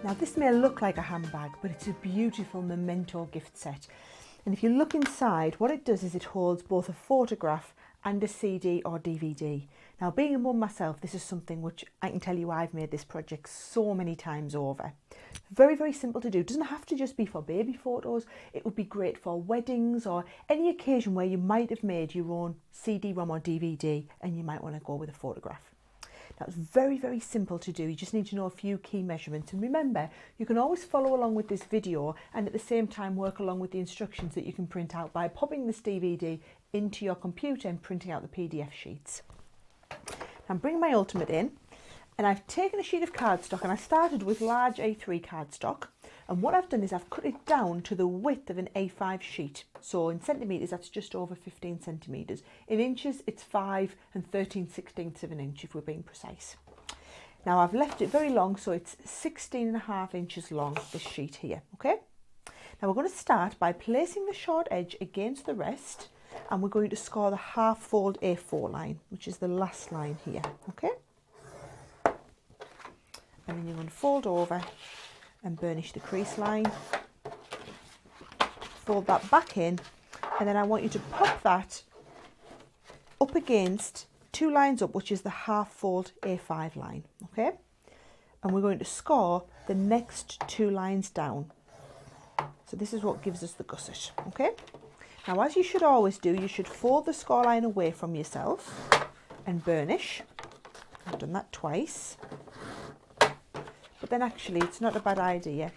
Now this may look like a handbag, but it's a beautiful memento gift set. And if you look inside, what it does is it holds both a photograph and a CD or DVD. Now being a mum myself, this is something which I can tell you I've made this project so many times over. Very, very simple to do. It doesn't have to just be for baby photos. It would be great for weddings or any occasion where you might have made your own CD-ROM or DVD and you might want to go with a photograph. Now it's very, very simple to do. You just need to know a few key measurements. And remember, you can always follow along with this video and at the same time work along with the instructions that you can print out by popping this DVD into your computer and printing out the PDF sheets. Now I'm bringing my Ultimate in and I've taken a sheet of cardstock and I started with large A3 cardstock. And what I've done is I've cut it down to the width of an A5 sheet. So in centimetres, that's just over 15 centimetres. In inches, it's 5 and 13/16 of an inch, if we're being precise. Now I've left it very long, so it's 16.5 inches long, this sheet here, okay? Now we're going to start by placing the short edge against the rest, and we're going to score the half fold A4 line, which is the last line here, okay? And then you're going to fold over and burnish the crease line, fold that back in, and then I want you to pop that up against 2 lines up, which is the half fold A5 line, okay? And we're going to score the next 2 lines down. So this is what gives us the gusset, okay? Now, as you should always do, you should fold the score line away from yourself and burnish. I've done that twice. But then actually it's not a bad idea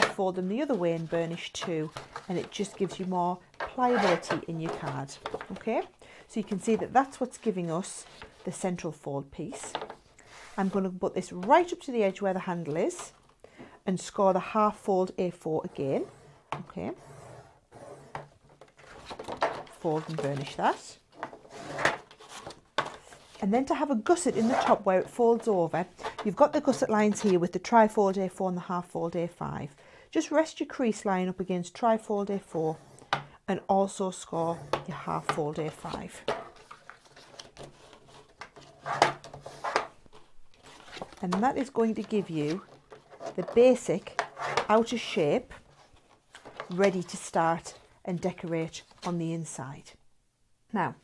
to fold them the other way and burnish too, and it just gives you more pliability in your card, okay? So you can see that that's what's giving us the central fold piece. I'm going to put this right up to the edge where the handle is and score the half fold A4 again, okay? Fold and burnish that. And then to have a gusset in the top where it folds over, you've got the gusset lines here with the trifold A4 and the half fold A5. Just rest your crease line up against trifold A4 and also score your half fold A5. And that is going to give you the basic outer shape ready to start and decorate on the inside. Now,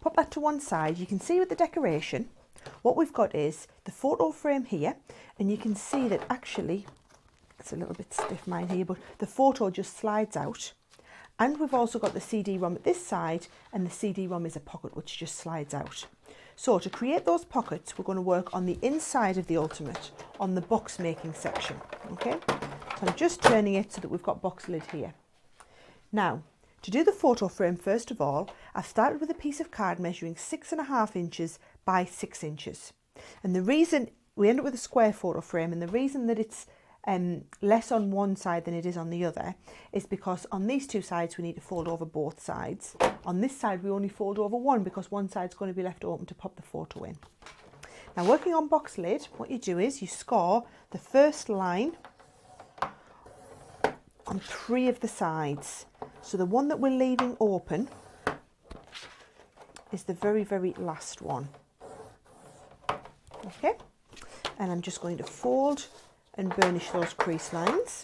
pop that to one side. You can see with the decoration, what we've got is the photo frame here, and you can see that actually, it's a little bit stiff mine here, but the photo just slides out. And we've also got the CD-ROM at this side, and the CD-ROM is a pocket which just slides out. So to create those pockets, we're going to work on the inside of the Ultimate, on the box making section, okay? So I'm just turning it so that we've got box lid here. Now, to do the photo frame, first of all, I've started with a piece of card measuring 6.5 inches by 6 inches. And the reason we end up with a square photo frame, and the reason that it's less on one side than it is on the other, is because on these 2 sides we need to fold over both sides. On this side we only fold over one because one side's going to be left open to pop the photo in. Now, working on box lid, what you do is you score the first line on 3 of the sides. So the one that we're leaving open is the very, very last one. Okay, and I'm just going to fold and burnish those crease lines.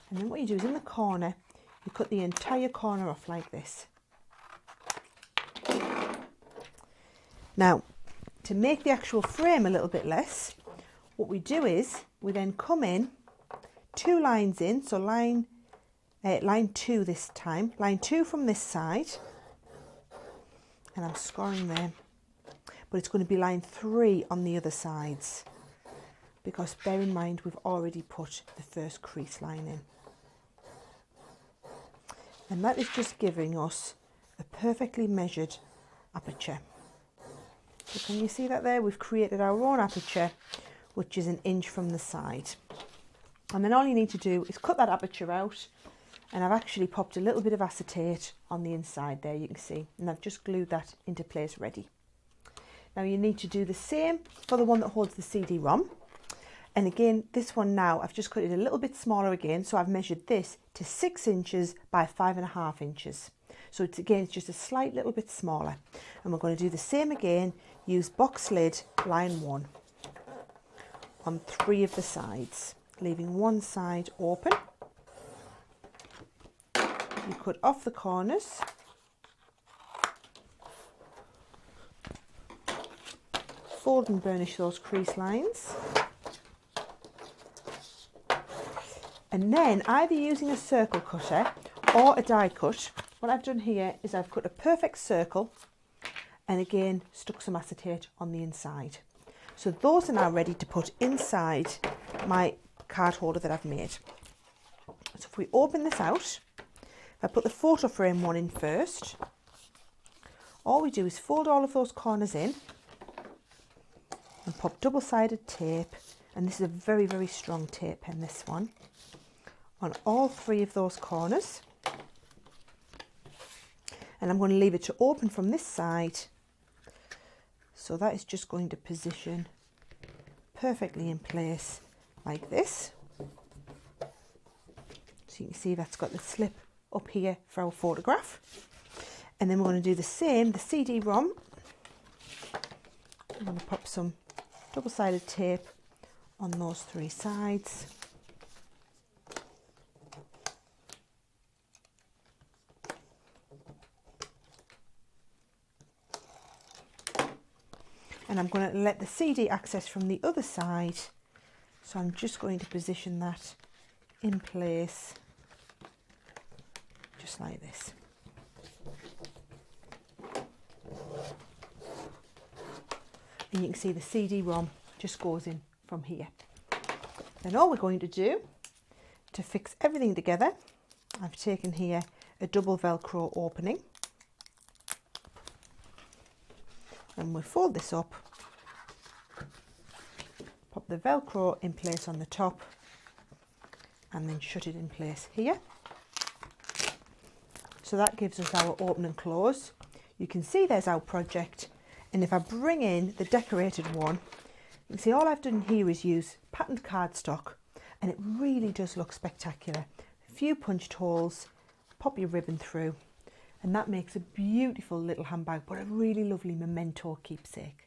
And then what you do is in the corner, you cut the entire corner off like this. Now, to make the actual frame a little bit less, what we do is we then come in 2 lines in, so line 2 this time, line 2 from this side, and I'm scoring there, but it's going to be line 3 on the other sides, because bear in mind we've already put the first crease line in. And that is just giving us a perfectly measured aperture. So can you see that there? We've created our own aperture, which is 1 inch from the side. And then all you need to do is cut that aperture out, and I've actually popped a little bit of acetate on the inside there, you can see, and I've just glued that into place ready. Now you need to do the same for the one that holds the CD-ROM. And again, this one now, I've just cut it a little bit smaller again, so I've measured this to 6 inches by 5.5 inches. So it's, again, it's just a slight little bit smaller. And we're going to do the same again, use box lid line 1 on 3 of the sides, leaving one side open. You cut off the corners. Fold and burnish those crease lines. And then either using a circle cutter or a die cut, what I've done here is I've cut a perfect circle and again stuck some acetate on the inside. So those are now ready to put inside my card holder that I've made. So if we open this out, if I put the photo frame one in first, all we do is fold all of those corners in and pop double-sided tape, and this is a very, very strong tape pen, this one, on all 3 of those corners. And I'm going to leave it to open from this side, so that is just going to position perfectly in place like this. So you can see that's got the slip up here for our photograph. And then we're going to do the same, the CD-ROM. I'm going to pop some double-sided tape on those 3 sides. And I'm going to let the CD access from the other side. So I'm just going to position that in place, just like this. And you can see the CD-ROM just goes in from here. Then all we're going to do to fix everything together, I've taken here a double Velcro opening. And we'll fold this up, pop the Velcro in place on the top, and then shut it in place here. So that gives us our open and close. You can see there's our project, and if I bring in the decorated one, you can see all I've done here is use patterned cardstock, and it really does look spectacular. A few punched holes, pop your ribbon through, and that makes a beautiful little handbag, but a really lovely memento keepsake.